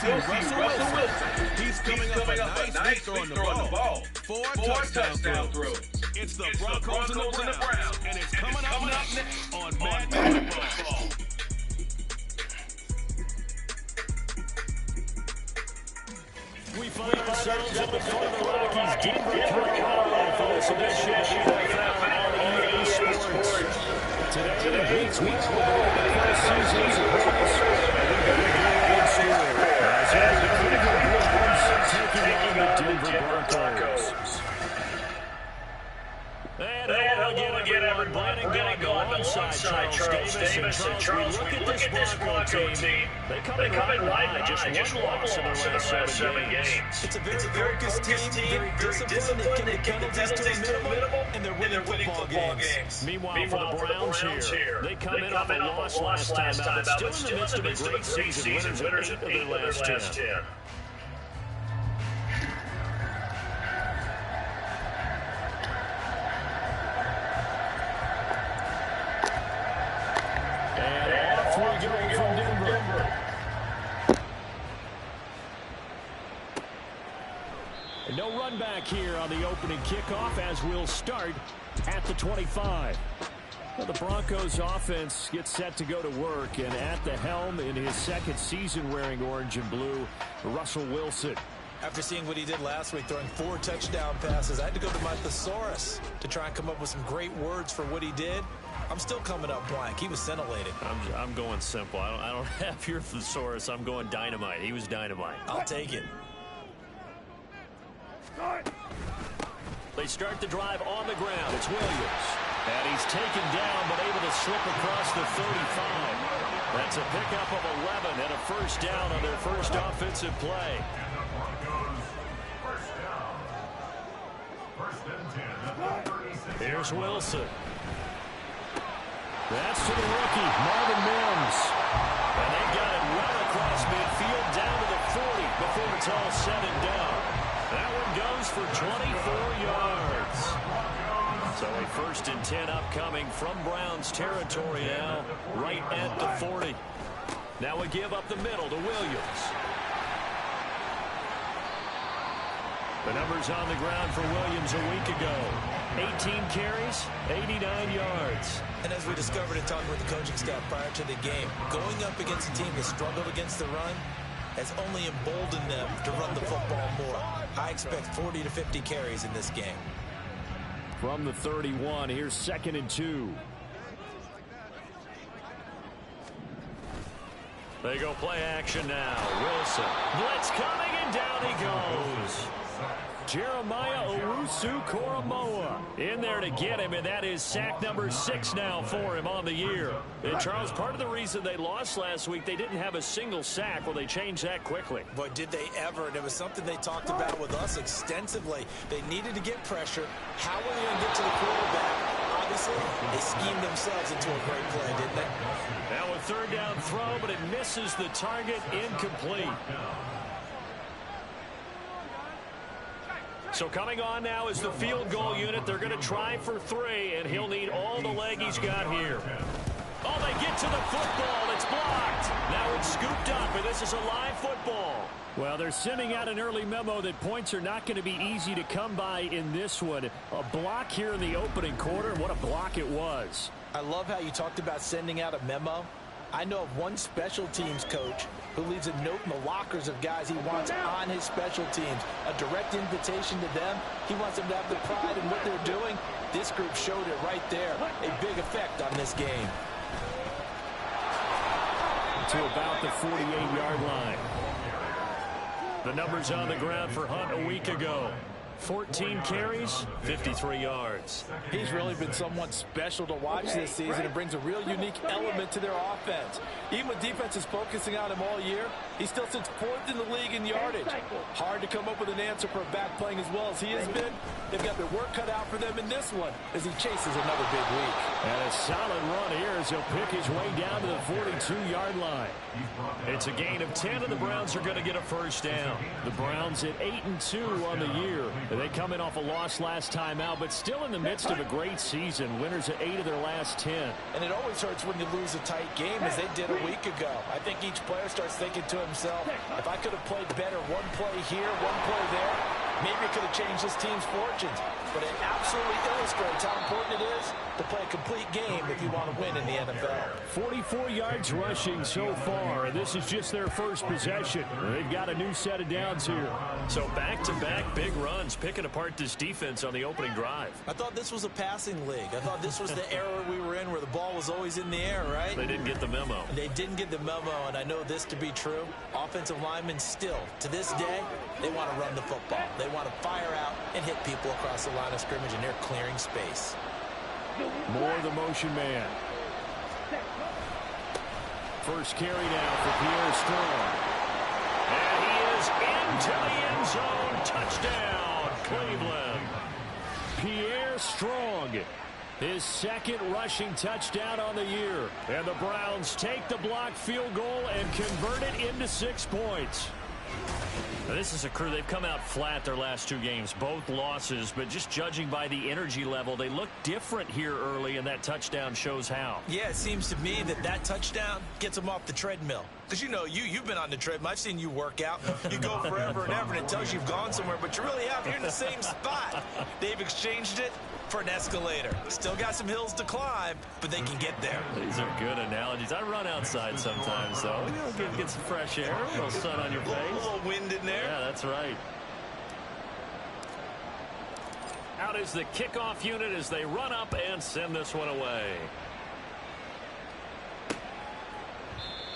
see Russell Wilson. He's coming up a nice week throwing the ball. Four touchdown throws. It's the Broncos and the Browns. And it's coming up next on Madden Football. We find ourselves at the front of the Rockies, Denver, Colorado, for this edition of NFL on EA Sports. Today, week 12 of the first season's Colts, and we've got a good story as the Cleveland Browns taking on the Denver Broncos. And hello again, everyone. Brandon Gagnon alongside Charles Davis. And Charles, we look at this Bronco team. They come in right just one loss in their last 7 games. It's a very focused team, very disciplined. They keep the penalties to a minimum, and they're winning football games. Meanwhile, for the Browns here, they come in off a loss last time out, but still in the midst of a great season. Winners of 8 of their last 10. No run back here on the opening kickoff as we'll start at the 25. Well, the Broncos offense gets set to go to work, and at the helm in his second season wearing orange and blue, Russell Wilson. After seeing what he did last week, throwing 4 touchdown passes, I had to go to my thesaurus to try and come up with some great words for what he did. I'm still coming up blank. He was scintillating. I'm going simple. I don't have your thesaurus. I'm going dynamite. He was dynamite. I'll take it. They start the drive on the ground. It's Williams. And he's taken down, but able to slip across the 35. That's a pickup of 11 and a first down on their first offensive play. Here's Wilson. That's to the rookie, Marvin Mims. And they've got it right across midfield down to the 40 before it's all said and done. That one goes for 24 yards. So a 1st and 10 upcoming from Browns territory now, right at the 40. Now we give up the middle to Williams. The numbers on the ground for Williams a week ago. 18 carries, 89 yards. And as we discovered in talking with the coaching staff prior to the game, going up against a team that struggled against the run has only emboldened them to run the football more. I expect 40 to 50 carries in this game. From the 31, here's 2nd and 2. They go play action now. Wilson. Blitz coming, and down he goes. Jeremiah Owusu-Koramoah in there to get him, and that is sack number 6 now for him on the year. And Charles, part of the reason they lost last week, they didn't have a single sack. Well, they changed that quickly. But did they ever? And it was something they talked about with us extensively. They needed to get pressure. How were they going to get to the quarterback? Obviously, they schemed themselves into a great play, didn't they? Now a 3rd down throw, but it misses the target, incomplete. So coming on now is the field goal unit. They're going to try for 3, and he'll need all the leg he's got here. Oh, they get to the football. It's blocked. Now it's scooped up, and this is a live football. Well, they're sending out an early memo that points are not going to be easy to come by in this one. A block here in the opening quarter, and what a block it was. I love how you talked about sending out a memo. I know of one special teams coach who leaves a note in the lockers of guys he wants on his special teams. A direct invitation to them. He wants them to have the pride in what they're doing. This group showed it right there. A big effect on this game. To about the 48-yard line. The numbers on the ground for Hunt a week ago. 14 carries, 53 yards. He's really been somewhat special to watch this season. It brings a real unique element to their offense. Even with defense is focusing on him all year, he still sits 4th in the league in yardage. Hard to come up with an answer for a back playing as well as he has been. They've got their work cut out for them in this one as he chases another big week. And a solid run here as he'll pick his way down to the 42-yard line. It's a gain of 10, and the Browns are going to get a first down. The Browns at 8-2 on the year. They come in off a loss last time out, but still in the midst of a great season. Winners of 8 of their last 10. And it always hurts when you lose a tight game, as they did a week ago. I think each player starts thinking to himself, if I could have played better one play here, one play there, maybe it could have changed this team's fortunes. But it absolutely illustrates how important it is to play a complete game if you want to win in the NFL. 44 yards rushing so far. This is just their first possession. They've got a new set of downs here. So back-to-back big runs, picking apart this defense on the opening drive. I thought this was a passing league. I thought this was the era we were in where the ball was always in the air, right? They didn't get the memo. They didn't get the memo, and I know this to be true. Offensive linemen still, to this day, they want to run the football. They want to fire out and hit people across the line of scrimmage, and they're clearing space. More the motion man. First carry now for Pierre Strong. And he is into the end zone. Touchdown, Cleveland. Pierre Strong, his second rushing touchdown on the year. And the Browns take the blocked field goal and convert it into 6 points. Now, this is a crew, they've come out flat their last 2 games, both losses, but just judging by the energy level, they look different here early, and that touchdown shows how. Yeah, it seems to me that touchdown gets them off the treadmill. Because, you know, you've been on the treadmill. I've seen you work out. You go forever and ever, and it tells you you've gone somewhere, but you really have. You're in the same spot. They've exchanged it for an escalator. Still got some hills to climb, but they can get there. These are good analogies. I run outside sometimes, though. You know, get some fresh air, a little sun on your face. A little wind in there. Yeah, that's right. Out is the kickoff unit as they run up and send this one away.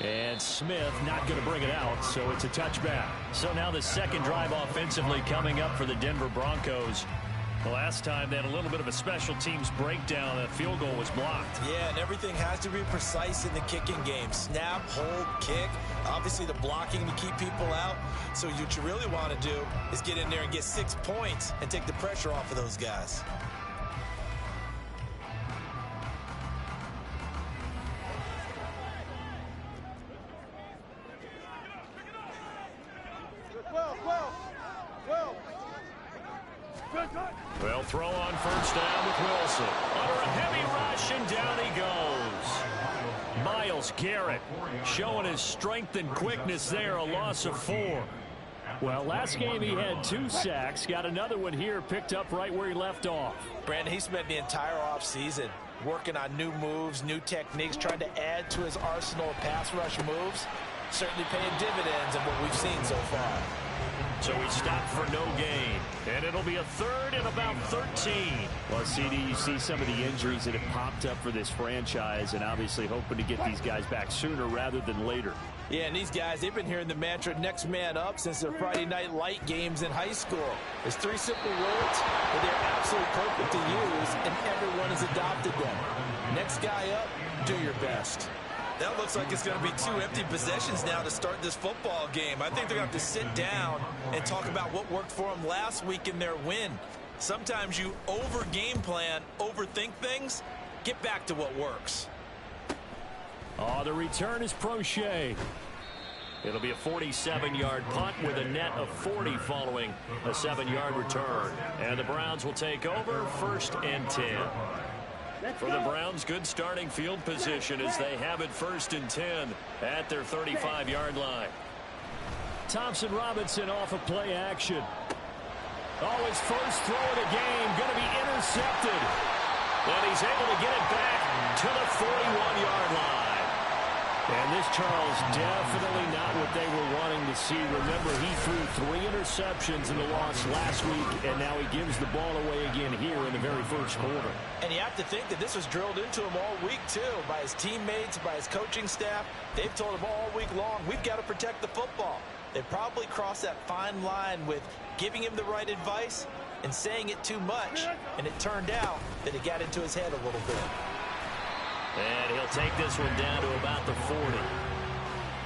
And Smith not going to bring it out, so it's a touchback. So now the second drive offensively coming up for the Denver Broncos. The last time they had a little bit of a special teams breakdown. That field goal was blocked. Yeah, and everything has to be precise in the kicking game. Snap, hold, kick. Obviously the blocking to keep people out. So what you really want to do is get in there and get 6 points and take the pressure off of those guys. Well, throw on first down with Wilson. Under a heavy rush, and down he goes. Myles Garrett showing his strength and quickness there, a loss of 4. Well, last game he had 2 sacks. Got another one here, picked up right where he left off. Brandon, he spent the entire offseason working on new moves, new techniques, trying to add to his arsenal of pass rush moves. Certainly paying dividends of what we've seen so far. So he stopped for no gain, and it'll be a 3rd and about 13. Well, CD, you see some of the injuries that have popped up for this franchise, and obviously hoping to get these guys back sooner rather than later. Yeah, and these guys, they've been hearing the mantra next man up since their Friday night light games in high school. It's 3 simple words, but they're absolutely perfect to use, and everyone has adopted them. Next guy up, do your best. That looks like it's going to be 2 empty possessions now to start this football game. I think they're going to have to sit down and talk about what worked for them last week in their win. Sometimes you over-game plan, overthink things. Get back to what works. Oh, the return is Prochet. It'll be a 47-yard punt with a net of 40 following a 7-yard return. And the Browns will take over 1st and 10. For the Browns, good starting field position as they have it 1st and 10 at their 35-yard line. Thompson Robinson off of play action. Oh, his first throw of the game going to be intercepted. And he's able to get it back to the 41-yard line. And this, Charles, definitely not what they were wanting to see. Remember, he threw 3 interceptions in the loss last week, and now he gives the ball away again here in the very first quarter. And you have to think that this was drilled into him all week, too, by his teammates, by his coaching staff. They've told him all week long, we've got to protect the football. They probably crossed that fine line with giving him the right advice and saying it too much, and it turned out that it got into his head a little bit. And he'll take this one down to about the 40.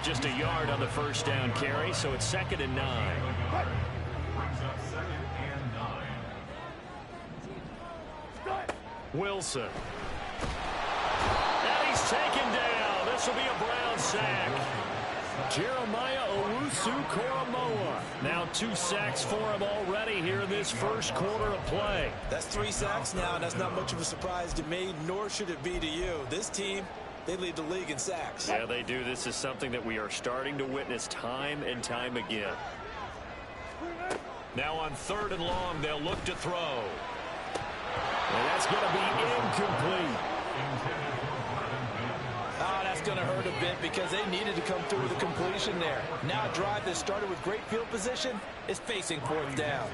Just a yard on the first down carry, so it's 2nd and 9. Wilson. And he's taken down. This will be a Brown sack. Jeremiah Owusu-Koramoah. Now 2 sacks for him already here in this first quarter of play. That's 3 sacks now, and that's not much of a surprise to me, nor should it be to you. This team, they lead the league in sacks. Yeah, they do. This is something that we are starting to witness time and time again. Now on 3rd and long, they'll look to throw. And that's going to be incomplete. That's going to hurt a bit because they needed to come through with a completion there. Now a drive that started with great field position is facing 4th down.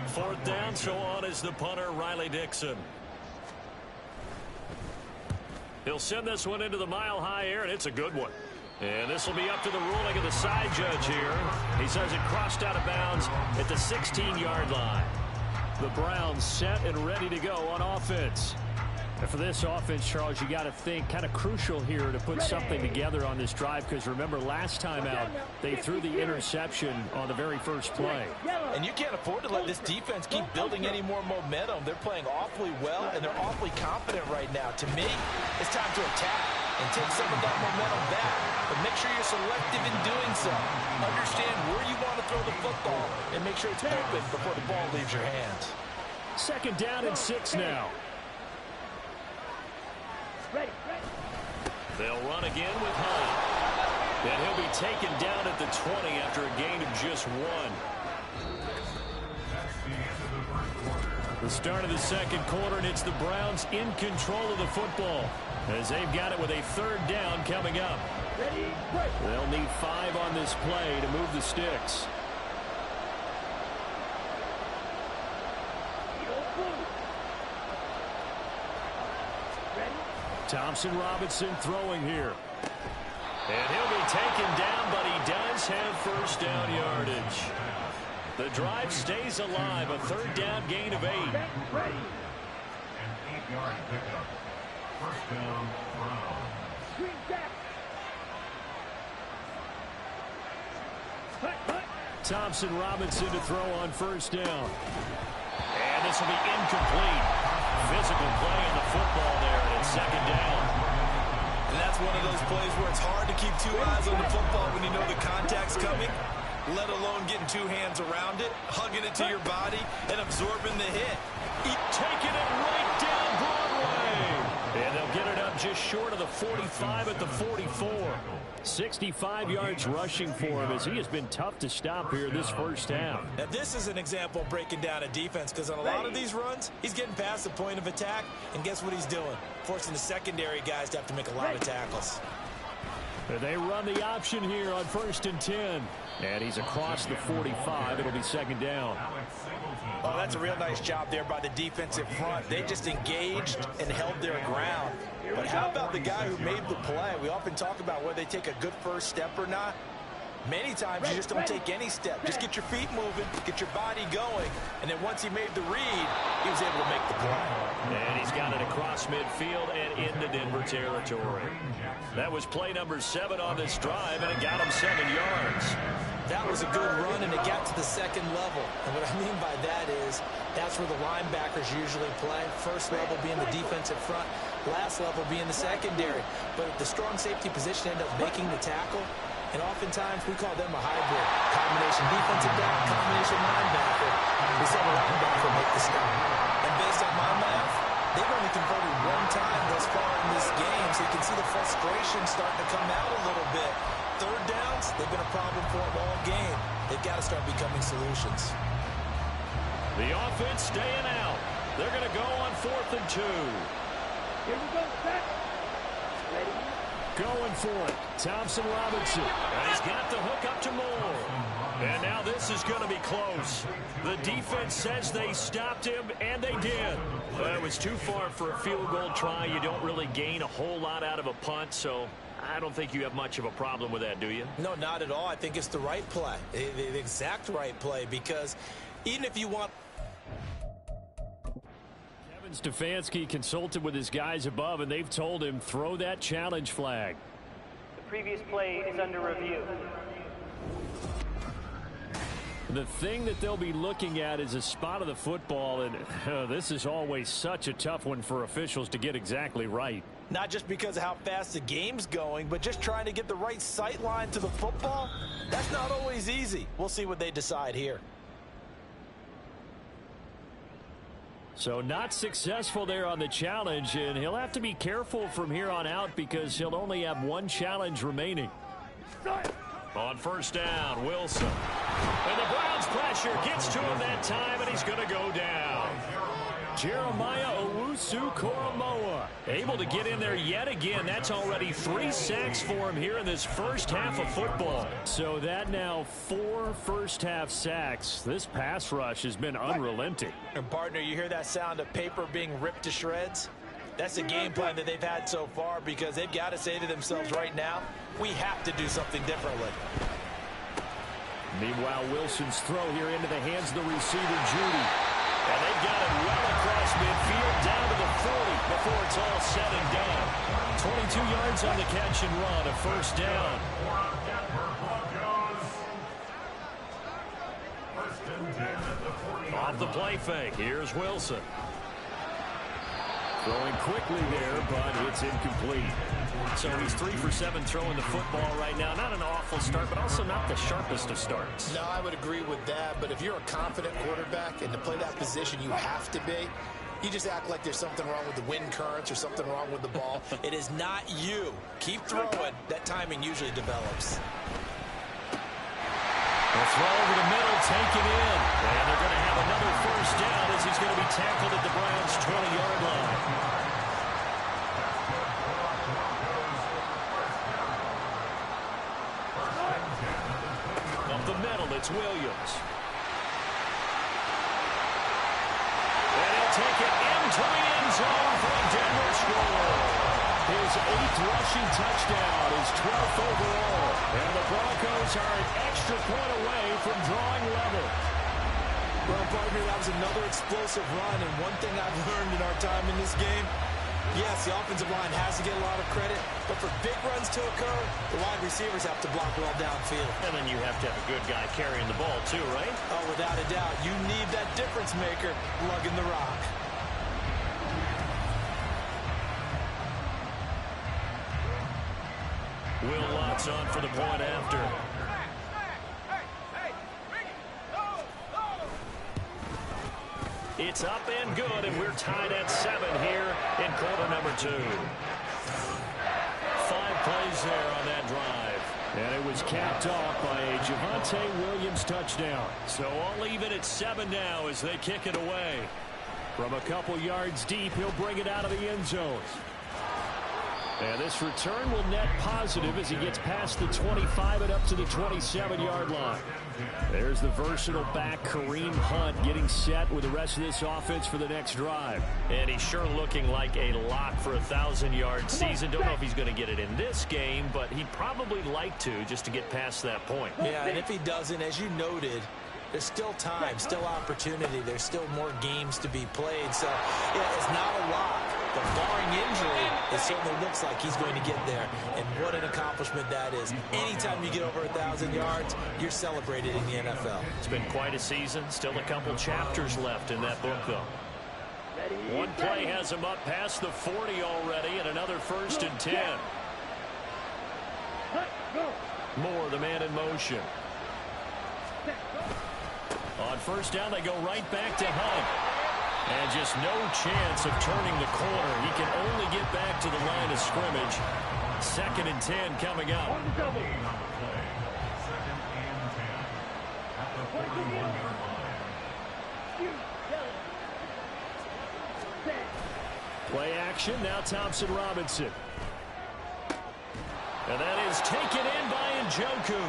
4th down, so on is the punter, Riley Dixon. He'll send this one into the mile-high air, and it's a good one. And this will be up to the ruling of the side judge here. He says it crossed out of bounds at the 16-yard line. The Browns set and ready to go on offense. And for this offense, Charles, you got to think kind of crucial here to put something together on this drive, because remember last time out they threw the interception on the very first play. And you can't afford to let this defense keep building any more momentum. They're playing awfully well, and they're awfully confident right now. To me, it's time to attack and take some of that momentum back. But make sure you're selective in doing so. Understand where you want to throw the football and make sure it's open before the ball leaves your hands. 2nd down and 6 now. They'll run again with Hunt. And he'll be taken down at the 20 after a gain of just 1. The start of the 2nd quarter, and it's the Browns in control of the football as they've got it with a 3rd down coming up. They'll need 5 on this play to move the sticks. Thompson Robinson throwing here. And he'll be taken down, but he does have 1st down yardage. The drive stays alive. A 3rd down gain of 8. An 8-yard pickup. 1st down, Browns. Thompson Robinson to throw on 1st down. And this will be incomplete. Physical play in the football there, and it's 2nd down. And that's one of those plays where it's hard to keep 2 eyes on the football when you know the contact's coming, let alone getting 2 hands around it, hugging it to your body, and absorbing the hit. Taking it right down Broadway. And they'll get it up just short of the 45 at the 44. 65 yards rushing for him as he has been tough to stop here this first half. Now this is an example of breaking down a defense, because on a lot of these runs, he's getting past the point of attack, and guess what he's doing? Forcing the secondary guys to have to make a lot of tackles. They run the option here on 1st and 10. And he's across the 45. It'll be 2nd down. Oh, that's a real nice job there by the defensive front. They just engaged and held their ground. But how about the guy who made the play? We often talk about whether they take a good first step or not. Many times you just don't take any step. Just get your feet moving, get your body going, and then once he made the read, he was able to make the play. And he's got it across midfield and into Denver territory. That was play number 7 on this drive, and it got him 7 yards. That was a good run, and it got to the 2nd level. And what I mean by that is that's where the linebackers usually play. First level being the defensive front, last level being the secondary. But the strong safety position ended up making the tackle. And oftentimes we call them a hybrid. Combination defensive back, combination linebacker. We saw the linebacker make the stop. And based on my math, they've only converted 1 time thus far in this game. So you can see the frustration starting to come out a little bit. 3rd downs, they've been a problem for them all game. They've got to start becoming solutions. The offense staying out. They're going to go on 4th and 2. Here we go, set. Ready? Going for it. Thompson Robinson. And he's got the hook up to Moore. And now this is going to be close. The defense says they stopped him, and they did. Well, it was too far for a field goal try. You don't really gain a whole lot out of a punt, so I don't think you have much of a problem with that, do you? No, not at all. I think it's the right play, the exact right play, because even if you want... Kevin Stefanski consulted with his guys above, and they've told him throw that challenge flag. The previous play is under review. The thing that they'll be looking at is a spot of the football, and this is always such a tough one for officials to get exactly right. Not just because of how fast the game's going, but just trying to get the right sight line to the football. That's not always easy. We'll see what they decide here. So not successful there on the challenge, and he'll have to be careful from here on out because he'll only have one challenge remaining. On first down, Wilson. And the Browns pressure gets to him that time, and he's going to go down. Jeremiah Owusu-Koramoah able to get in there yet again. That's already 3 sacks for him here in this first half of football. So that now 4 first-half sacks. This pass rush has been unrelenting. And, partner, you hear that sound of paper being ripped to shreds? That's the game plan that they've had so far because they've got to say to themselves right now, we have to do something differently. Meanwhile, Wilson's throw here into the hands of the receiver, Judy. And they've got it well across midfield down to the 40 before it's all said and done. 22 yards on the catch and run, a first down. Off the play fake, here's Wilson. Throwing quickly there, but it's incomplete. So he's 3 for 7 throwing the football right now. Not an awful start, but also not the sharpest of starts. No, I would agree with that. But if you're a confident quarterback and to play that position you have to be, you just act like there's something wrong with the wind currents or something wrong with the ball. It is not you. Keep throwing. That timing usually develops. The throw over the middle, taken in. And they're going to have another first down as he's going to be tackled at the Browns' 20-yard line. Up the middle, it's Williams. And he'll take it into the end zone for a Denver score. His 8th rushing touchdown, his 12th overall. And the Broncos are an extra point away from drawing level. Well, partner, that was another explosive run. And one thing I've learned in our time in this game, yes, the offensive line has to get a lot of credit. But for big runs to occur, the wide receivers have to block well downfield. And then you have to have a good guy carrying the ball too, right? Oh, without a doubt. You need that difference maker lugging the rock. Will Lutz on for the point after. It's up and good, and we're tied at 7 here in quarter number 2. 5 plays there on that drive. And it was capped off by a Javonte Williams touchdown. So all even at 7 now as they kick it away. From a couple yards deep, he'll bring it out of the end zone. And this return will net positive as he gets past the 25 and up to the 27-yard line. There's the versatile back, Kareem Hunt, getting set with the rest of this offense for the next drive. And he's sure looking like a lock for a 1,000-yard season. Don't know if he's going to get it in this game, but he'd probably like to just to get past that point. Yeah, and if he doesn't, as you noted, there's still time, still opportunity. There's still more games to be played. So, yeah, it's not a lock. But barring injury, it certainly looks like he's going to get there. And what an accomplishment that is. Anytime you get over 1,000 yards, you're celebrated in the NFL. It's been quite a season. Still a couple chapters left in that book, though. One play has him up past the 40 already, and another 1st and 10. Moore, the man in motion. On first down, they go right back to Hunt. And just no chance of turning the corner. He can only get back to the line of scrimmage. 2nd and 10 coming up. Play action, now Thompson Robinson. And that is taken in by Njoku.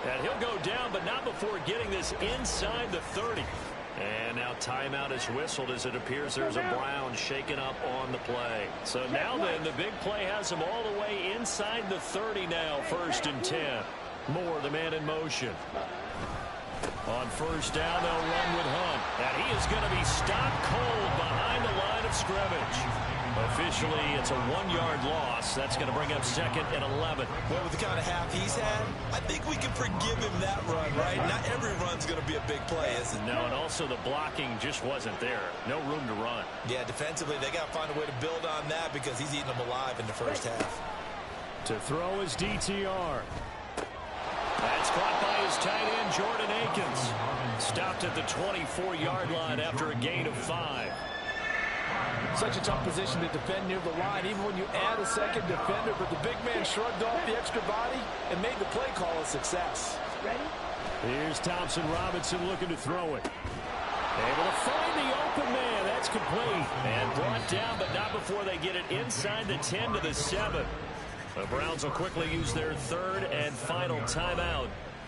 And he'll go down, but not before getting this inside the 30. And now timeout is whistled as it appears there's a Brown shaken up on the play. So now then, the big play has him all the way inside the 30 now, 1st and 10. Moore, the man in motion. On first down, they'll run with Hunt. And he is going to be stopped cold behind the line of scrimmage. A officially, it's a 1-yard loss. That's going to bring up 2nd and 11. Well, with the kind of half he's had, I think we can forgive him that run, right? Not every run's going to be a big play, is it? No, and also the blocking just wasn't there. No room to run. Yeah, defensively, they got to find a way to build on that because he's eating them alive in the first half. To throw is DTR. That's caught by his tight end, Jordan Akins. Stopped at the 24-yard line after a gain of 5. Such a tough position to defend near the line, even when you add a second defender, but the big man shrugged off the extra body and made the play call a success. Ready? Here's Thompson Robinson looking to throw it. Able to find the open man. That's complete. And brought down, but not before they get it inside the 10 to the 7. The Browns will quickly use their 3rd and final timeout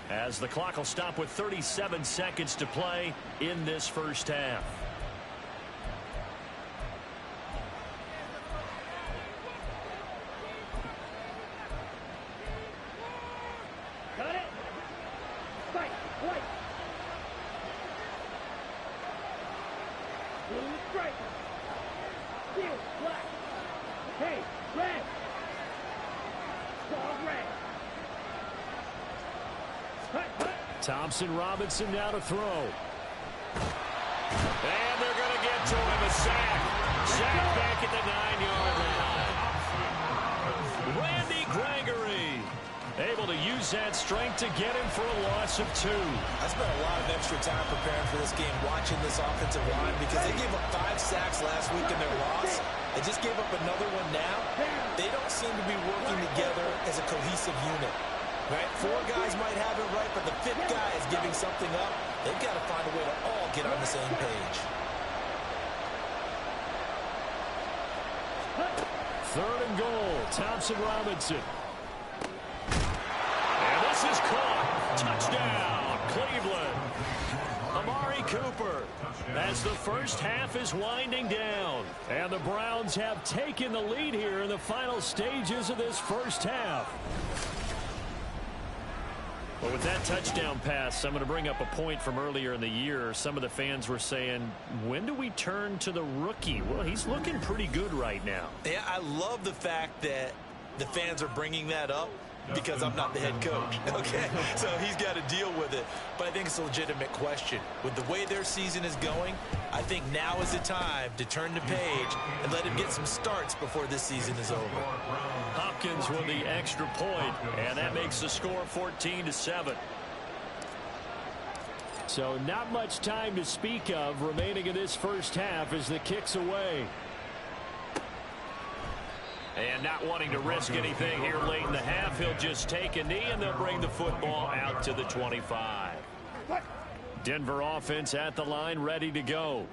as the clock will stop with 37 seconds to play in this first half. Got it. Fight. White. Blue stripe. Steel. Black. Hey. Red. Dog red. Hut. Hut. Thompson Robinson now to throw. And they're going to get to him. A sack. Sack back at the 9-yard line. Randy Gregory able to use that strength to get him for a loss of 2. I spent a lot of extra time preparing for this game, watching this offensive line, because they gave up 5 sacks last week in their loss. They just gave up another one now. They don't seem to be working together as a cohesive unit. Right? 4 guys might have it right, but the 5th guy is giving something up. They've got to find a way to all get on the same page. 3rd and goal. Thompson Robinson. And this is caught. Touchdown, Cleveland. Amari Cooper as the first half is winding down. And the Browns have taken the lead here in the final stages of this first half. Well, with that touchdown pass, I'm going to bring up a point from earlier in the year. Some of the fans were saying, when do we turn to the rookie? Well, he's looking pretty good right now. Yeah, I love the fact that the fans are bringing that up because I'm not the head coach. Okay, so he's got to deal with it. But I think it's a legitimate question. With the way their season is going, I think now is the time to turn the page and let him get some starts before this season is over. Hopkins with the extra point, and that makes the score 14-7. So not much time to speak of remaining in this first half as the kick's away. And not wanting to risk anything here late in the half, he'll just take a knee, and they'll bring the football out to the 25. Denver offense at the line, ready to go.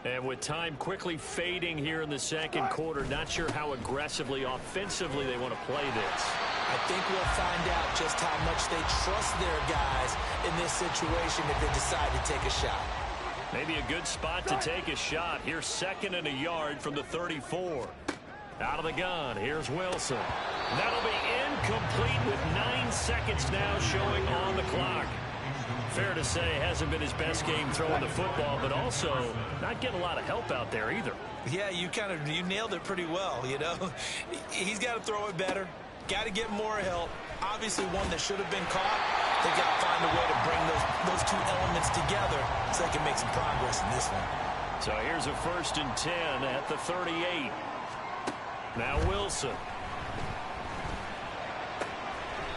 And with time quickly fading here in the second quarter, not sure how aggressively, offensively they want to play this. I think we'll find out just how much they trust their guys in this situation if they decide to take a shot. Maybe a good spot to take a shot. Here's 2nd and a yard from the 34. Out of the gun, here's Wilson. That'll be incomplete with 9 seconds now showing on the clock. Fair to say, hasn't been his best game throwing the football, but also not getting a lot of help out there either. Yeah, you nailed it pretty well, you know. He's got to throw it better, got to get more help. Obviously one that should have been caught. They've got to find a way to bring those 2 elements together so they can make some progress in this one. So here's a 1st and 10 at the 38. Now Wilson.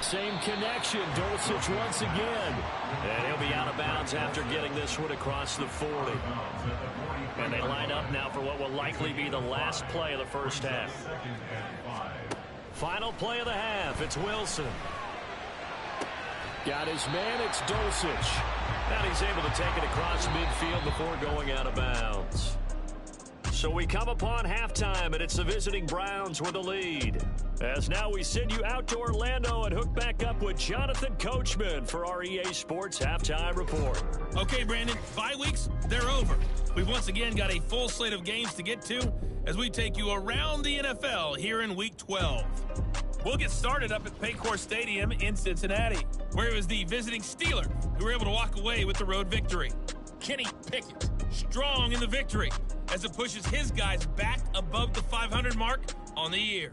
Same connection. Dulcich once again. And he'll be out of bounds after getting this one across the 40. And they line up now for what will likely be the last play of the first half. Final play of the half. It's Wilson. Got his man. It's Dulcich. And he's able to take it across midfield before going out of bounds. So we come upon halftime, and it's the visiting Browns with the lead. As now we send you out to Orlando and hook back up with Jonathan Coachman for our EA Sports Halftime Report. Okay, Brandon, bye weeks, they're over. We've once again got a full slate of games to get to as we take you around the NFL here in Week 12. We'll get started up at Paycor Stadium in Cincinnati, where it was the visiting Steelers who were able to walk away with the road victory. Kenny Pickett strong in the victory as it pushes his guys back above the 500 mark on the year.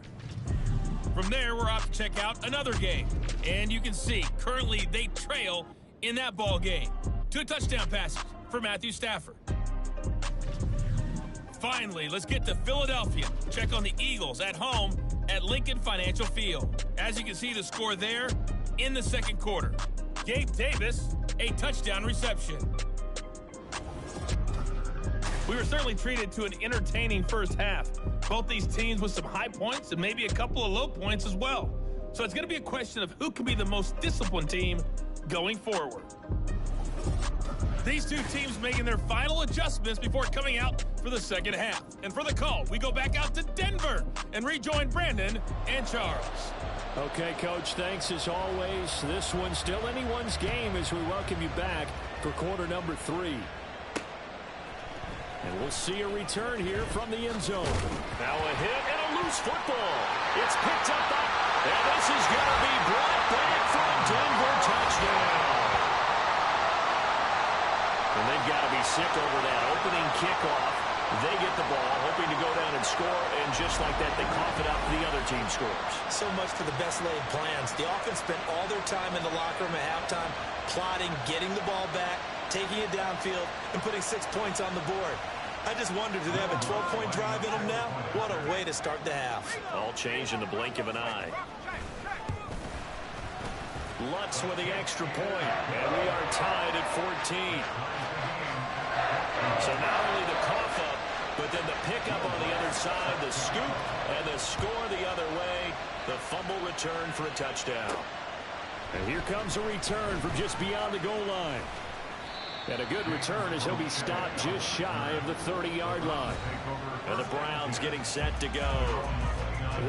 From there, we're off to check out another game. And you can see, currently they trail in that ball game. 2 touchdown passes for Matthew Stafford. Finally, let's get to Philadelphia. Check on the Eagles at home at Lincoln Financial Field. As you can see, the score there in the second quarter. Gabe Davis, a touchdown reception. We were certainly treated to an entertaining first half. Both these teams with some high points and maybe a couple of low points as well. So it's going to be a question of who can be the most disciplined team going forward. These two teams making their final adjustments before coming out for the second half. And for the call, we go back out to Denver and rejoin Brandon and Charles. Okay, Coach, thanks as always. This one's still anyone's game as we welcome you back for quarter number 3. And we'll see a return here from the end zone. Now a hit and a loose football. It's picked up by, and this is going to be brought back for a Denver touchdown. And they've got to be sick over that opening kickoff. They get the ball, hoping to go down and score, and just like that, they cough it up. The other team scores. So much for the best laid plans. The offense spent all their time in the locker room at halftime, plotting, getting the ball back, taking it downfield, and putting 6 points on the board. I just wonder, do they have a 12-point drive in them now? What a way to start the half. All changed in the blink of an eye. Lutz with the extra point, and we are tied at 14. So not only the cough up, but then the pickup on the other side, the scoop, and the score the other way. The fumble return for a touchdown. And here comes a return from just beyond the goal line. And a good return as he'll be stopped just shy of the 30-yard line. And the Browns getting set to go.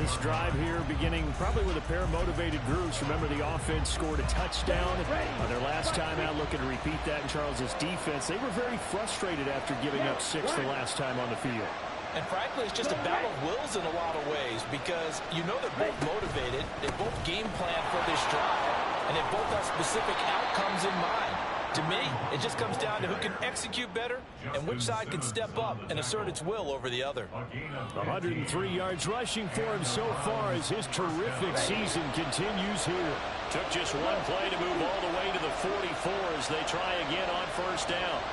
This drive here beginning probably with a pair of motivated groups. Remember, the offense scored a touchdown on their last time out, looking to repeat that in Charles's defense. They were very frustrated after giving up 6 the last time on the field. And frankly, it's just a battle of wills in a lot of ways, because you know they're both motivated, they both game plan for this drive, and they both have specific outcomes in mind. To me, it just comes down to who can execute better and which side can step up and assert its will over the other. 103 yards rushing for him so far as his terrific season continues here. Took just one play to move all the way to the 44 as they try again on first down.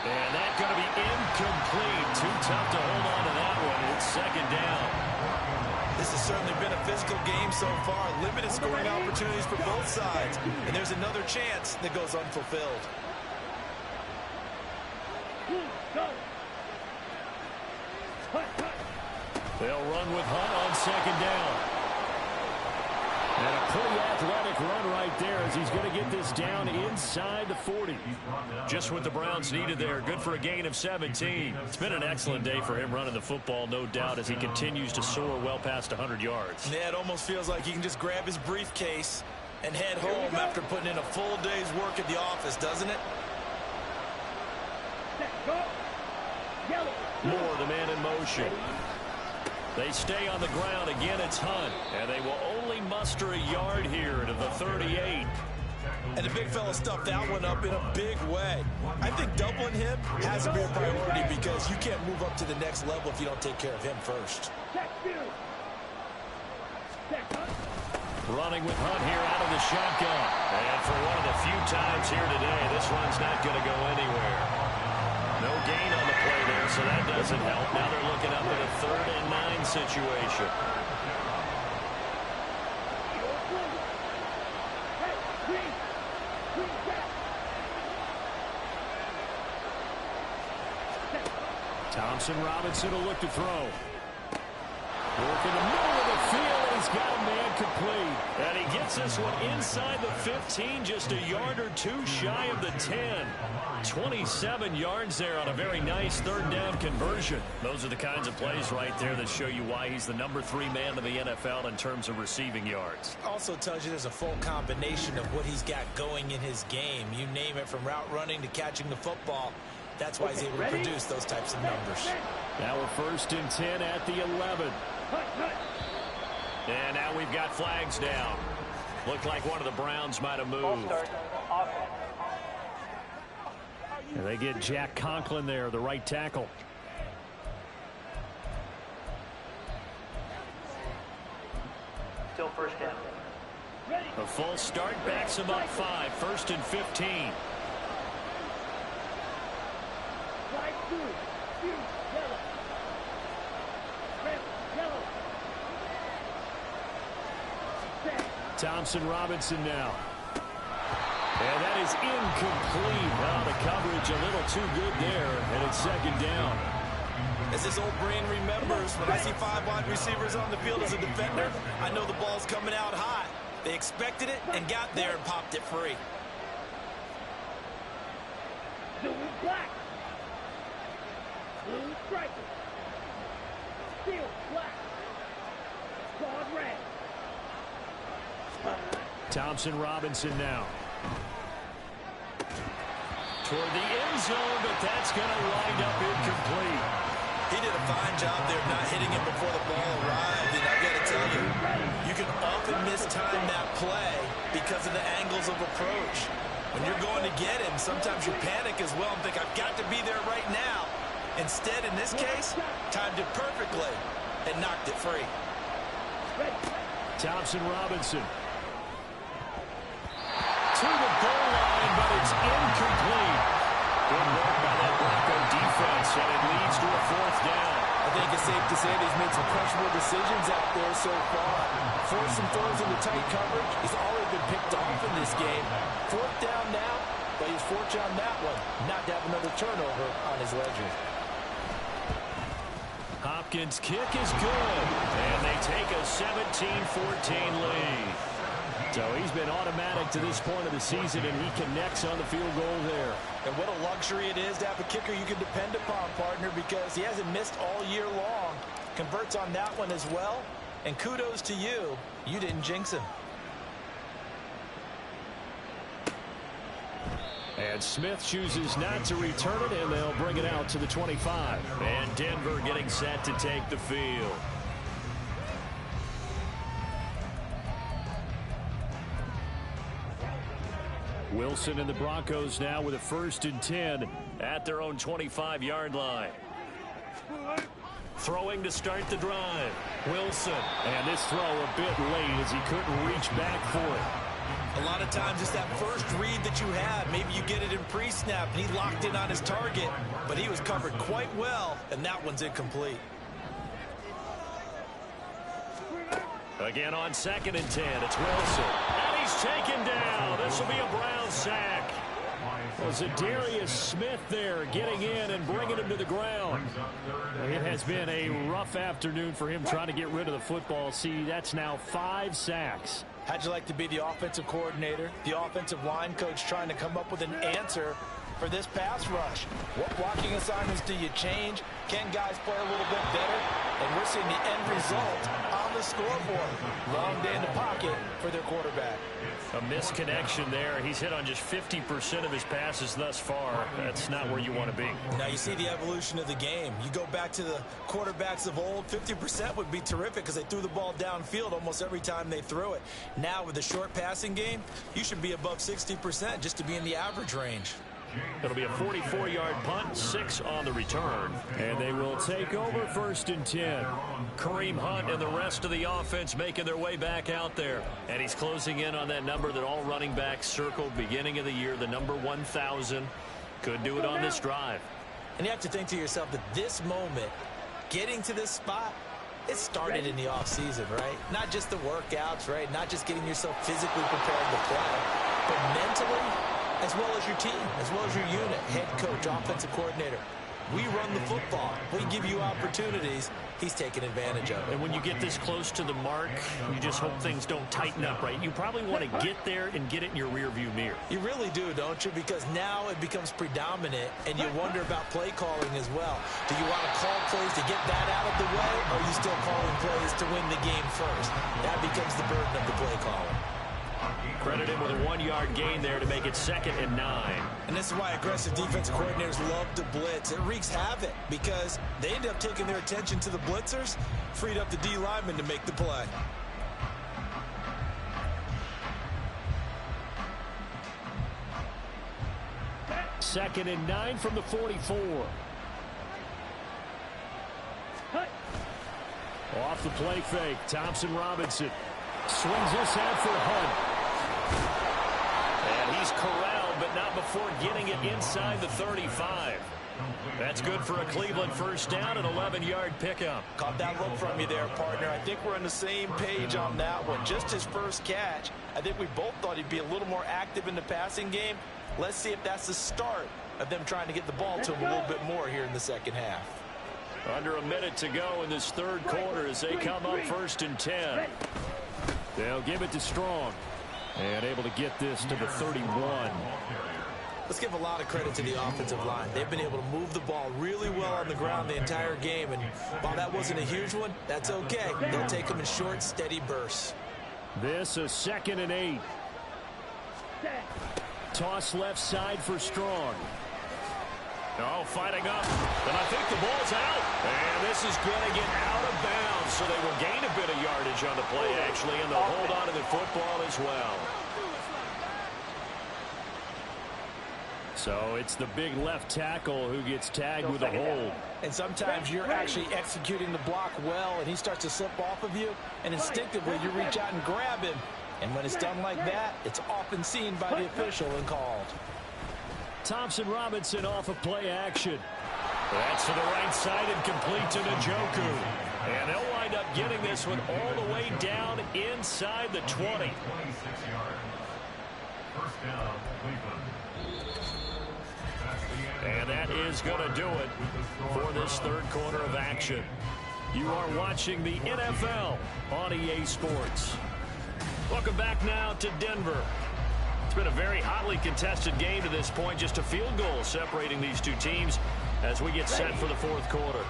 And that's going to be incomplete. Too tough to hold on to that one. It's second down. This has certainly been a physical game so far. Limited scoring opportunities for both sides. And there's another chance that goes unfulfilled. They'll run with Hunt on second down. And a pretty athletic run right there as he's going to get this down inside the 40. Just what the Browns needed there. Good for a gain of 17. It's been an excellent day for him running the football, no doubt, as he continues to soar well past 100 yards. Yeah, it almost feels like he can just grab his briefcase and head home after putting in a full day's work at the office, doesn't it? Moore, the man in motion. They stay on the ground. Again, it's Hunt. And they will only muster a yard here to the 38. And the big fella stuffed that one up in a big way. I think doubling him has to be a priority, because you can't move up to the next level if you don't take care of him first. Running with Hunt here out of the shotgun. And for one of the few times here today, this run's not going to go anywhere. No gain on the play there, so that doesn't help. Now they're looking up at a 3rd and 9 situation. Thompson Robinson will look to throw. Work in the middle of the field, and he's got a man complete. And he gets this one inside the 15, just a yard or two shy of the 10. 27 yards there on a very nice 3rd down conversion. Those are the kinds of plays right there that show you why he's the number 3 man in the NFL in terms of receiving yards. Also tells you there's a full combination of what he's got going in his game. You name it, from route running to catching the football. That's why he's able to produce those types of numbers. Now we're 1st and 10 at the 11. And now we've got flags down. Looked like one of the Browns might have moved. And they get Jack Conklin there, the right tackle. Still first down. A full start backs him up 5. 1st and 15. Slide through. Shoot. Yellow. Red. Yellow. Set. Thompson Robinson now. And that is incomplete. Well, the coverage a little too good there, and it's 2nd down. As this old brain remembers, when I see 5 wide receivers on the field as a defender, I know the ball's coming out high. They expected it and got there and popped it free. Blue black. Blue striker. Steel black. Squad red. Thompson Robinson now. Toward the end zone, but that's going to wind up incomplete. He did a fine job there not hitting him before the ball arrived. And I've got to tell you, you can often mistime that play because of the angles of approach. When you're going to get him, sometimes you panic as well and think, I've got to be there right now. Instead, in this case, timed it perfectly and knocked it free. Thompson Robinson. To the goal line, but it's incomplete. Good work by that Bronco defense, and it leads to a 4th down. I think it's safe to say that he's made some questionable decisions out there so far. Forced some throws into tight coverage. He's already been picked off in this game. 4th down now, but he's fortunate on that one not to have another turnover on his ledger. Hopkins' kick is good, and they take a 17-14 lead. So he's been automatic to this point of the season, and he connects on the field goal there. And what a luxury it is to have a kicker you can depend upon, partner, because he hasn't missed all year long. Converts on that one as well. And kudos to you. You didn't jinx him. And Smith chooses not to return it, and they'll bring it out to the 25. And Denver getting set to take the field. Wilson and the Broncos now with a 1st and 10 at their own 25-yard line. Throwing to start the drive. Wilson. And this throw a bit late as he couldn't reach back for it. A lot of times it's that first read that you have. Maybe you get it in pre-snap, and he locked in on his target, but he was covered quite well, and that one's incomplete. Again on 2nd and 10, it's Wilson. And he's taken down. This will be a Brown sack. Well, Zadarius Smith there getting in and bringing him to the ground. It has been a rough afternoon for him trying to get rid of the football. See, that's now 5 sacks. How'd you like to be the offensive coordinator, the offensive line coach trying to come up with an answer for this pass rush? What blocking assignments do you change? Can guys play a little bit better? And we're seeing the end result on the scoreboard. Long day in the pocket for their quarterback. A misconnection there. He's hit on just 50% of his passes thus far. That's not where you want to be. Now you see the evolution of the game. You go back to the quarterbacks of old, 50% would be terrific because they threw the ball downfield almost every time they threw it. Now with the short passing game, you should be above 60% just to be in the average range. It'll be a 44-yard punt, 6 on the return. And they will take over 1st and 10. Kareem Hunt and the rest of the offense making their way back out there. And he's closing in on that number that all running backs circled beginning of the year, the number 1,000. Could do it on this drive. And you have to think to yourself that this moment, getting to this spot, it started in the offseason, right? Not just the workouts, right? Not just getting yourself physically prepared to play, but mentally, as well as your team, as well as your unit, head coach, offensive coordinator. We run the football. We give you opportunities. He's taking advantage of it. And when you get this close to the mark, you just hope things don't tighten up, right? You probably want to get there and get it in your rearview mirror. You really do, don't you? Because now it becomes predominant, and you wonder about play calling as well. Do you want to call plays to get that out of the way, or are you still calling plays to win the game first? That becomes the burden of the play calling. Credit him with a 1-yard gain there to make it 2nd and 9. And this is why aggressive defensive coordinators love to blitz. It wreaks havoc because they end up taking their attention to the blitzers, freed up the D lineman to make the play. 2nd and 9 from the 44. Off the play fake, Thompson Robinson swings this out for Hunt. And he's corralled, but not before getting it inside the 35. That's good for a Cleveland first down, an 11-yard pickup. Caught that look from you there, partner. I think we're on the same page on that one. Just his first catch. I think we both thought he'd be a little more active in the passing game. Let's see if that's the start of them trying to get the ball to him a little bit more here in the second half. Under a minute to go in this third quarter as they come up 1st and 10. They'll give it to Strong. And able to get this to the 31. Let's give a lot of credit to the offensive line. They've been able to move the ball really well on the ground the entire game. And while that wasn't a huge one, that's okay. They'll take them in short, steady bursts. This a 2nd and 8. Toss left side for Strong. Oh, fighting up. And I think the ball's out. And this is going to get out of bounds. So they will gain a bit of yardage on the play, actually, and they'll hold on to the football as well. So it's the big left tackle who gets tagged with a hold. And sometimes you're actually executing the block well, and he starts to slip off of you, and instinctively you reach out and grab him. And when it's done like that, it's often seen by the official and called. Thompson Robinson off of play action. That's to the right side and complete to Njoku. And they'll wind up getting this one all the way down inside the 20. And that is going to do it for this third quarter of action. You are watching the NFL on EA Sports. Welcome back now to Denver. It's been a very hotly contested game to this point. Just a field goal separating these two teams as we get set for the fourth quarter.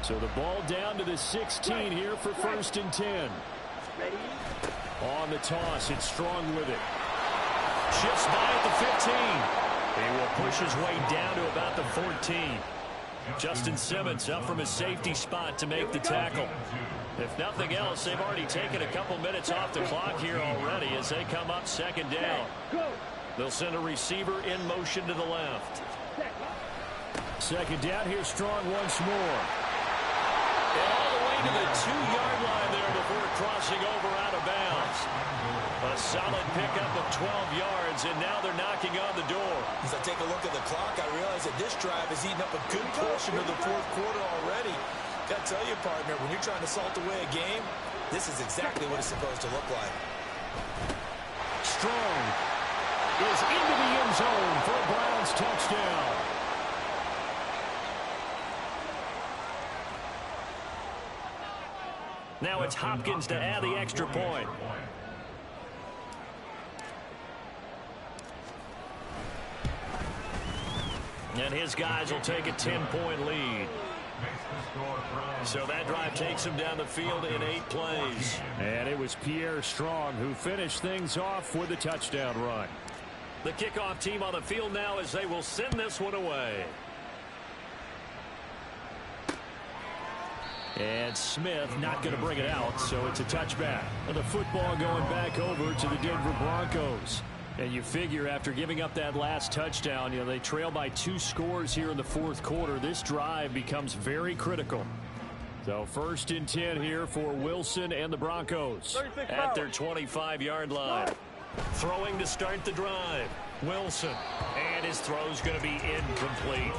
So the ball down to the 16 here for 1st and 10. On the toss, it's Strong with it. Shifts by at the 15. He will push his way down to about the 14. Justin Simmons up from his safety spot to make the tackle. If nothing else, they've already taken a couple minutes off the clock here already as they come up 2nd down. They'll send a receiver in motion to the left. 2nd down, here's Strong once more. And all the way to the 2-yard line there before crossing over out of bounds. A solid pickup of 12 yards, and now they're knocking on the door. As I take a look at the clock, I realize that this drive has eaten up a good portion of the fourth quarter already. Got to tell you, partner, when you're trying to salt away a game, this is exactly what it's supposed to look like. Strong is into the end zone for a Browns touchdown. Now it's Hopkins to add the extra point. And his guys will take a 10-point lead. So that drive takes him down the field in 8 plays. And it was Pierre Strong who finished things off with a touchdown run. The kickoff team on the field now as they will send this one away. And Smith not going to bring it out, so it's a touchback. And the football going back over to the Denver Broncos. And you figure after giving up that last touchdown, you know, they trail by 2 scores here in the fourth quarter. This drive becomes very critical. So 1st and 10 here for Wilson and the Broncos at their 25-yard line. Throwing to start the drive. Wilson. And his throw's going to be incomplete.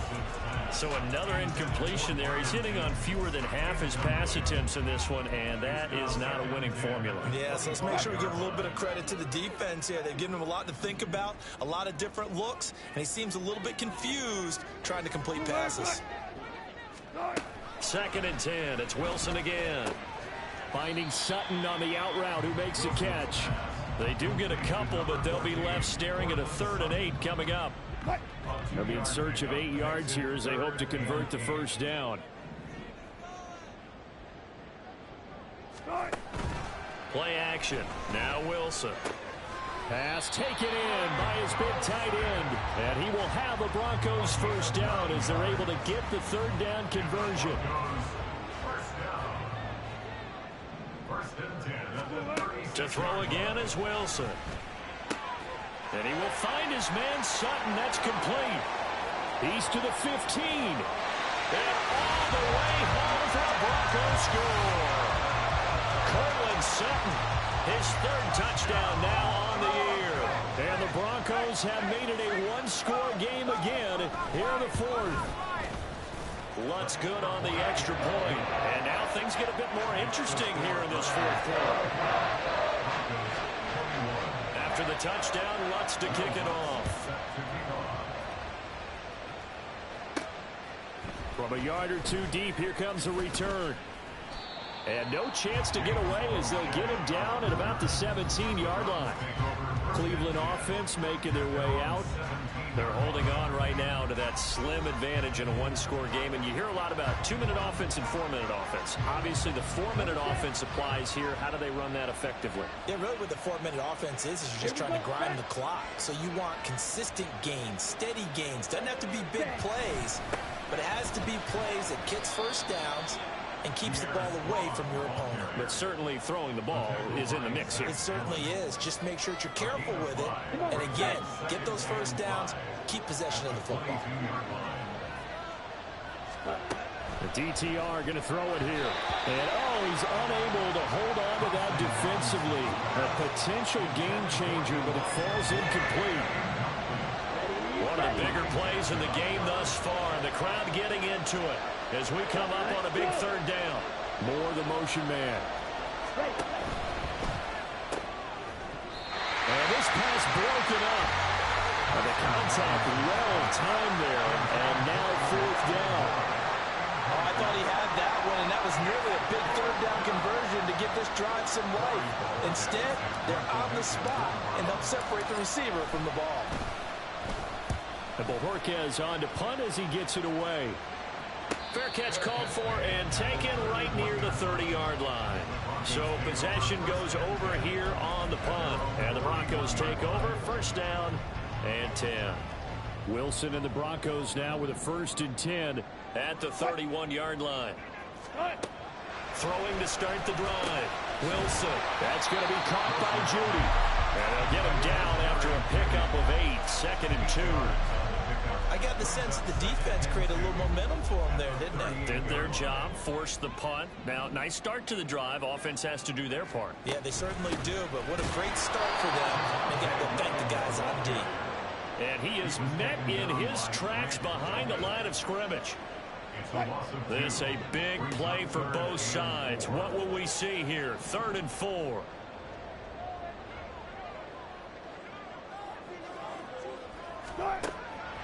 So another incompletion there. He's hitting on fewer than half his pass attempts in this one, and that is not a winning formula. Yeah, so let's make sure we give a little bit of credit to the defense here. They've given him a lot to think about, a lot of different looks, and he seems a little bit confused trying to complete passes. 2nd and 10. It's Wilson again. Finding Sutton on the out route who makes a catch. They do get a couple, but they'll be left staring at a 3rd and 8 coming up. They'll be in search of 8 yards here as they hope to convert the first down. Play action. Now Wilson. Pass taken in by his big tight end. And he will have a Broncos first down as they're able to get the 3rd down conversion. To throw again is Wilson. And he will find his man Sutton. That's complete. He's to the 15. And all the way home for a Broncos score. Cortland Sutton, his third touchdown now on the year. And the Broncos have made it a one-score game again here in the fourth. Lutz good on the extra point. And now things get a bit more interesting here in this fourth quarter. After the touchdown, Lutz to kick it off. From a yard or two deep, here comes a return. And no chance to get away as they'll get him down at about the 17-yard line. Cleveland offense making their way out. They're holding on right now to that slim advantage in a one-score game. And you hear a lot about 2-minute offense and 4-minute offense. Obviously, the 4-minute offense applies here. How do they run that effectively? Yeah, really what the 4-minute offense is you're just trying to grind the clock. So you want consistent gains, steady gains. Doesn't have to be big plays, but it has to be plays that gets first downs and keeps the ball away from your opponent. But certainly throwing the ball is in the mix here. It certainly is. Just make sure that you're careful with it. And again, get those first downs, keep possession of the football. The DTR going to throw it here. And, he's unable to hold on to that defensively. A potential game changer, but it falls incomplete. One of the bigger plays in the game thus far. The crowd getting into it as we come up on a big third down. More the motion man. And this pass broken up. And the contact well timed there. And now fourth down. Oh, I thought he had that one, and that was nearly a big third down conversion to give this drive some life. Instead, they're on the spot and help separate the receiver from the ball. And Bojorquez on to punt as he gets it away. Fair catch called for and taken right near the 30-yard line. So possession goes over here on the punt. And the Broncos take over. First down and 10. Wilson and the Broncos now with a 1st and 10 at the 31-yard line. Throwing to start the drive. Wilson. That's going to be caught by Judy. And they'll get him down after a pickup of 8. 2nd and 2. I got the sense that the defense created a little momentum for them there, didn't they? Did their job, forced the punt. Now, nice start to the drive. Offense has to do their part. Yeah, they certainly do, but what a great start for them. They got to go thank the guys on D. And he is met in his tracks behind the line of scrimmage. This a big play for both sides. What will we see here? 3rd and 4.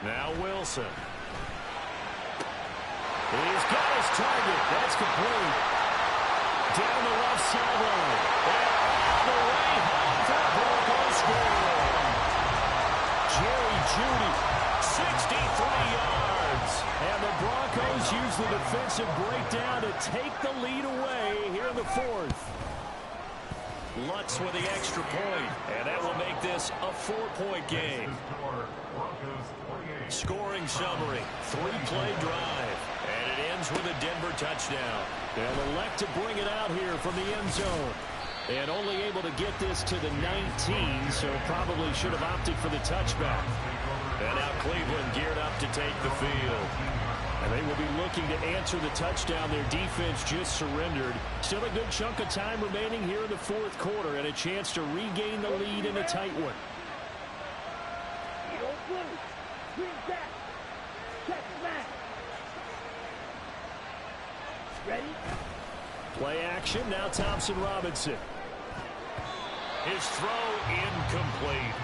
Now Wilson. He's got his target. That's complete. Down the left sideline. And all the way home for a Broncos score. Jerry Judy, 63 yards. And the Broncos use the defensive breakdown to take the lead away here in the 4th. Lutz with the extra point, and that will make this a 4-point game. Scoring summary, 3-play drive, and it ends with a Denver touchdown. They'll elect to bring it out here from the end zone. And only able to get this to the 19, so probably should have opted for the touchback. And now Cleveland geared up to take the field. And they will be looking to answer the touchdown their defense just surrendered. Still a good chunk of time remaining here in the 4th quarter and a chance to regain the lead in a tight one. Ready? Play action, now Thompson Robinson. His throw incomplete.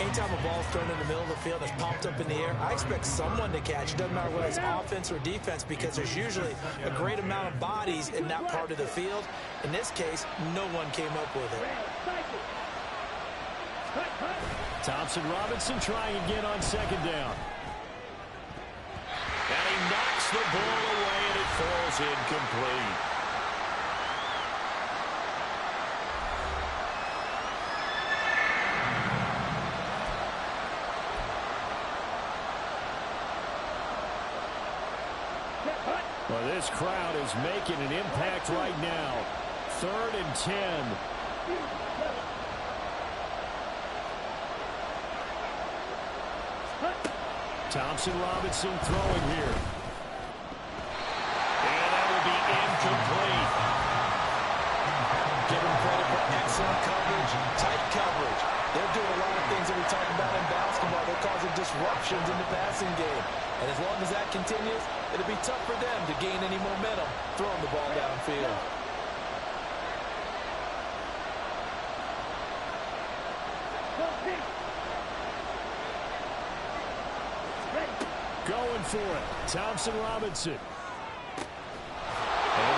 Anytime a ball's thrown in the middle of the field that's popped up in the air, I expect someone to catch. It doesn't matter whether it's offense or defense because there's usually a great amount of bodies in that part of the field. In this case, no one came up with it. Thompson Robinson trying again on 2nd down. And he knocks the ball away and it falls incomplete. Well, this crowd is making an impact right now. 3rd and 10. Thompson Robinson throwing here. And that will be incomplete. Give them credit for excellent coverage, tight coverage. They're doing a lot of things that we talk about in basketball. They're causing disruptions in the passing game. And as long as that continues, it'll be tough for them to gain any momentum throwing the ball downfield. Going for it. Thompson Robinson. Able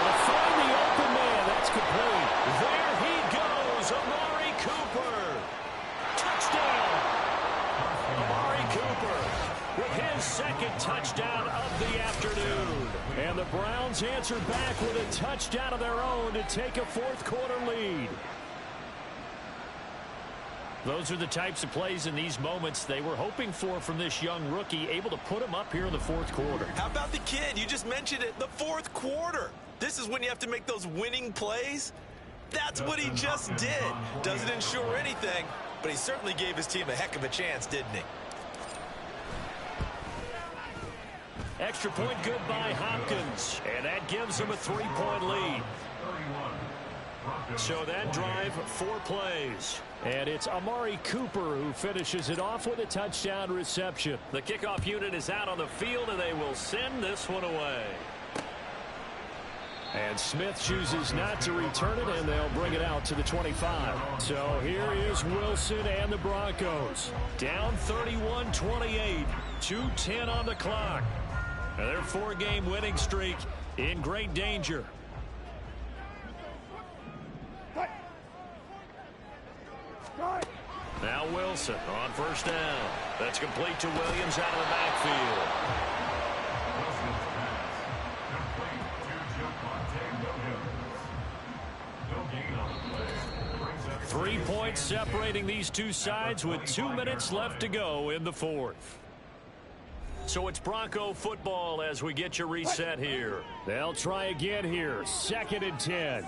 to find the open man. That's complete. There he goes. Amari Cooper. Touchdown. Amari Cooper with his second touchdown of the afternoon. And the Browns answer back with a touchdown of their own to take a fourth-quarter lead. Those are the types of plays in these moments they were hoping for from this young rookie, able to put him up here in the fourth quarter. How about the kid? You just mentioned it, the fourth quarter. This is when you have to make those winning plays. That's what he just did. Doesn't ensure anything, but he certainly gave his team a heck of a chance, didn't he? Extra point good by Hopkins, and that gives him a 3-point lead. So that drive, 4 plays. And it's Amari Cooper who finishes it off with a touchdown reception. The kickoff unit is out on the field, and they will send this one away. And Smith chooses not to return it, and they'll bring it out to the 25. So here is Wilson and the Broncos. Down 31-28, 2:10 on the clock. And their 4-game winning streak in great danger. Now Wilson on first down. That's complete to Williams out of the backfield. 3 points separating these two sides with 2 minutes left to go in the fourth. So it's Bronco football as we get your reset here. They'll try again here. 2nd and 10.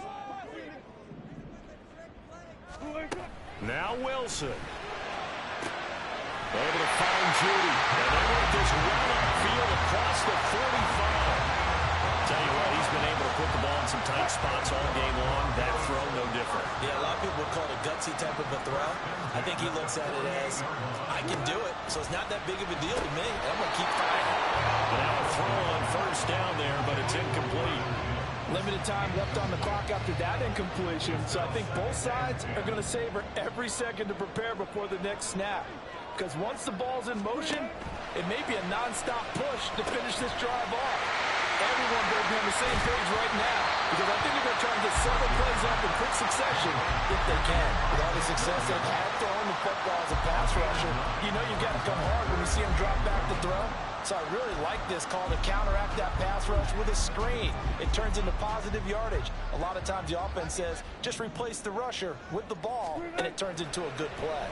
Now Wilson. Able to find Judy. And they work this run upfield across the 45. Tell you what, he's been able to put the ball in some tight spots all game long. That throw, no different. Yeah, a lot of people would call it a gutsy type of a throw. I think he looks at it as, I can do it, so it's not that big of a deal to me. I'm going to keep fighting. Now a throw on first down there, but it's incomplete. Limited time left on the clock after that incompletion, so I think both sides are going to savor every second to prepare before the next snap. Because once the ball's in motion, it may be a non-stop push to finish this drive off. Everyone better be on the same page right now, because I think they're going to try and get several plays up in quick succession if they can. With all the success they've had throwing the football as a pass rusher, you know you've got to come hard when you see him drop back to throw. So I really like this call to counteract that pass rush with a screen. It turns into positive yardage. A lot of times the offense says, just replace the rusher with the ball, and it turns into a good play.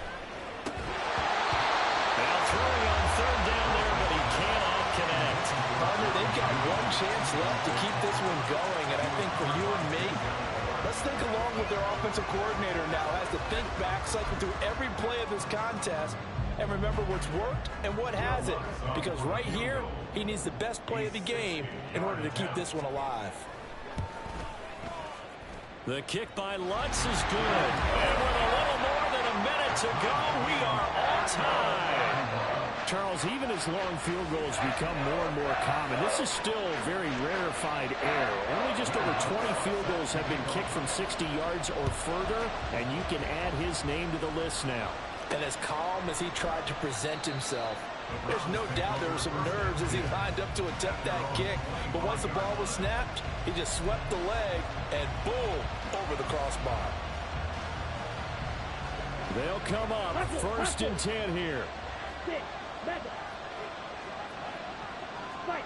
Now throwing on 3rd down there, but he cannot connect. Partner, they've got one chance left to keep this one going, and I think for you and me, let's think along with their offensive coordinator now as to think back, cycle through every play of this contest, and remember what's worked and what hasn't. Because right here, he needs the best play of the game in order to keep this one alive. The kick by Lutz is good. And with a little more than a minute to go, we are on time. Charles, even as long field goals become more and more common, this is still very rarefied air. Only just over 20 field goals have been kicked from 60 yards or further, and you can add his name to the list now. And as calm as he tried to present himself, there's no doubt there were some nerves as he lined up to attempt that kick. But once the ball was snapped, he just swept the leg and boom, over the crossbar. They'll come up 1st and 10 here. Madden. Fight.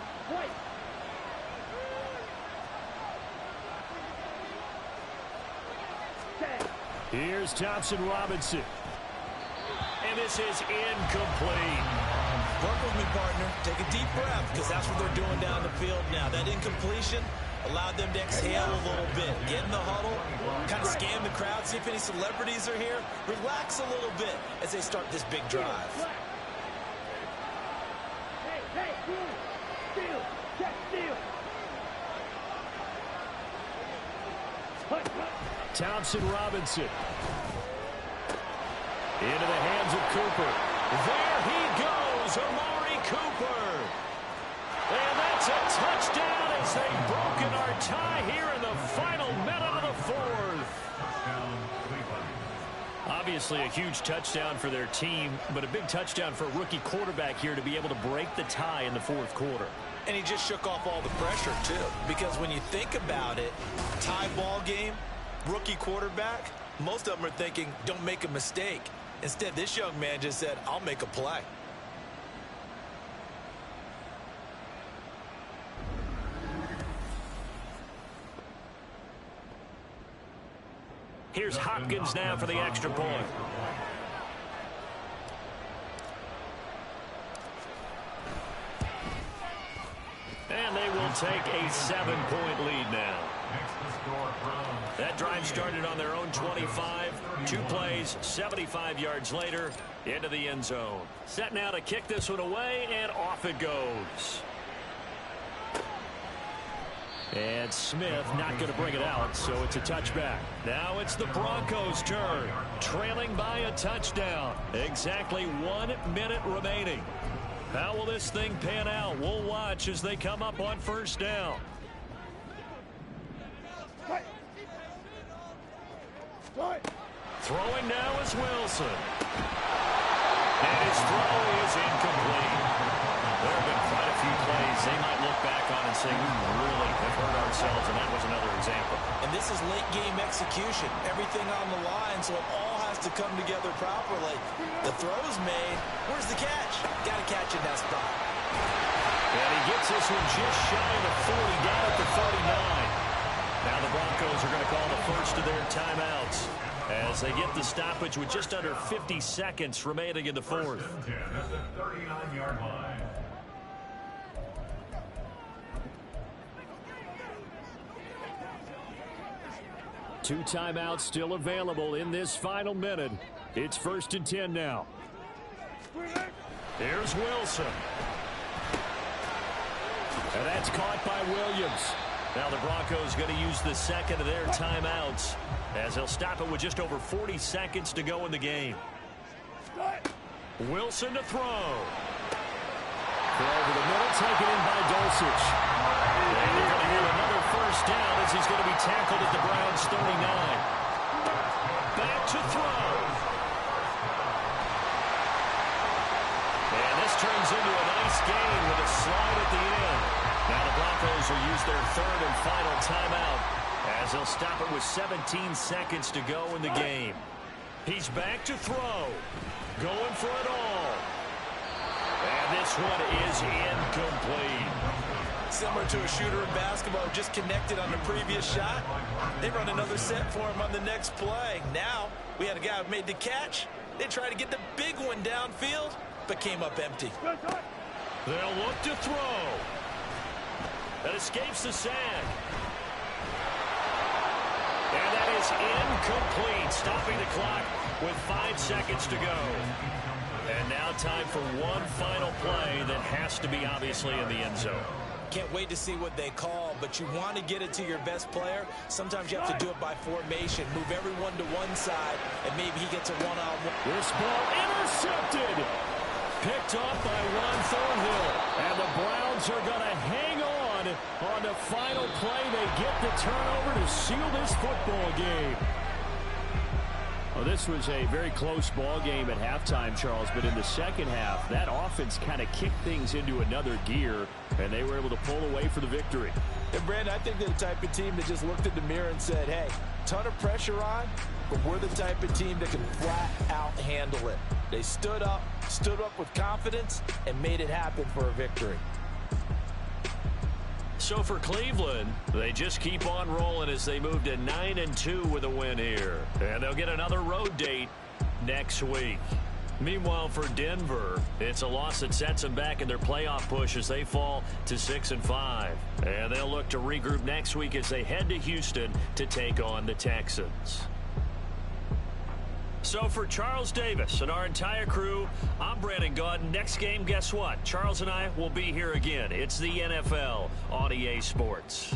Here's Thompson Robinson. And this is incomplete. Work with me, partner. Take a deep breath, because that's what they're doing down the field now. That incompletion allowed them to exhale a little bit. Get in the huddle, kind of scan the crowd, see if any celebrities are here. Relax a little bit as they start this big drive. Steal. Check steal. Thompson Robinson. Into the hands of Cooper. There he goes, Amari Cooper. And that's a touchdown as they've broken our tie here in the final minute of the fourth. Obviously a huge touchdown for their team, but a big touchdown for a rookie quarterback here to be able to break the tie in the fourth quarter. And he just shook off all the pressure, too. Because when you think about it, tie ball game, rookie quarterback, most of them are thinking, don't make a mistake. Instead, this young man just said, I'll make a play. Here's Hopkins now for the extra point. And they will take a 7-point lead now. That drive started on their own 25. 2 plays, 75 yards later, into the end zone. Set now to kick this one away, and off it goes. And Smith not going to bring it out, so it's a touchback. Now it's the Broncos' turn, trailing by a touchdown. Exactly 1 minute remaining. How will this thing pan out? We'll watch as they come up on first down. Throwing now is Wilson. And his throw is incomplete. There have been quite a few plays they might look back on and say, we really have hurt ourselves, and that was another example. And this is late game execution. Everything on the line, so it all has to come together properly. The throw's made. Where's the catch? Got to catch in that spot. And he gets this one just shy of the 40, down at the 39. Now the Broncos are going to call the first of their timeouts as they get the stoppage with just under 50 seconds remaining in the fourth. 39-yard line. Two timeouts still available in this final minute. It's 1st and 10 now. Here's Wilson. And that's caught by Williams. Now the Broncos going to use the second of their timeouts as they'll stop it with just over 40 seconds to go in the game. Wilson to throw. Throw over the middle, taken in by Dulcich. And they're going to get another first down as he's going to be tackled at the Browns' 39. Back to throw. And this turns into a nice gain with a slide at the end. Now the Broncos will use their third and final timeout as they'll stop it with 17 seconds to go in the game. He's back to throw. Going for it all. And this one is incomplete. Similar to a shooter in basketball, just connected on the previous shot. They run another set for him on the next play. Now we had a guy who made the catch. They tried to get the big one downfield, but came up empty. They'll look to throw. That escapes the sack. And that is incomplete, stopping the clock with 5 seconds to go. And now time for one final play that has to be obviously in the end zone. Can't wait to see what they call, but you want to get it to your best player. Sometimes you have to do it by formation. Move everyone to one side, and maybe he gets a one-on-one. This ball intercepted. Picked off by Ron Thornhill. And the Browns are going to hang on the final play. They get the turnover to seal this football game. Well, this was a very close ball game at halftime, Charles, but in the second half, that offense kind of kicked things into another gear, and they were able to pull away for the victory. And, Brandon, I think they're the type of team that just looked in the mirror and said, hey, ton of pressure on, but we're the type of team that can flat out handle it. They stood up with confidence, and made it happen for a victory. So for Cleveland, they just keep on rolling as they move to 9-2 with a win here. And they'll get another road date next week. Meanwhile, for Denver, it's a loss that sets them back in their playoff push as they fall to 6-5. And they'll look to regroup next week as they head to Houston to take on the Texans. So for Charles Davis and our entire crew, I'm Brandon Gaudin. Next game, guess what? Charles and I will be here again. It's the NFL on EA Sports.